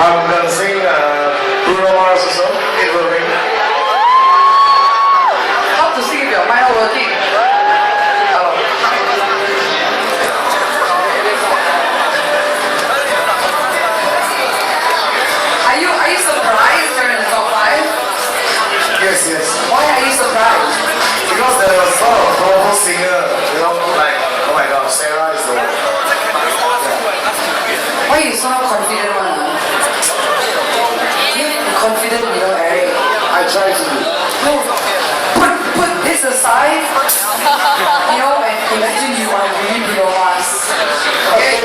I'm gonna sing Bruno Mars song. It will ring. How to sing if your mind not working? Hello. Are you surprised you're in the top 5? Yes, yes. Why are you surprised? Because there was a lot of powerful singer, you know, like, oh my god, Sarah is the one. Why you so not confident one? You confident, you know, Eric. I try to do. No, put this aside. You know, and imagine you are really Bruno Mars. Okay?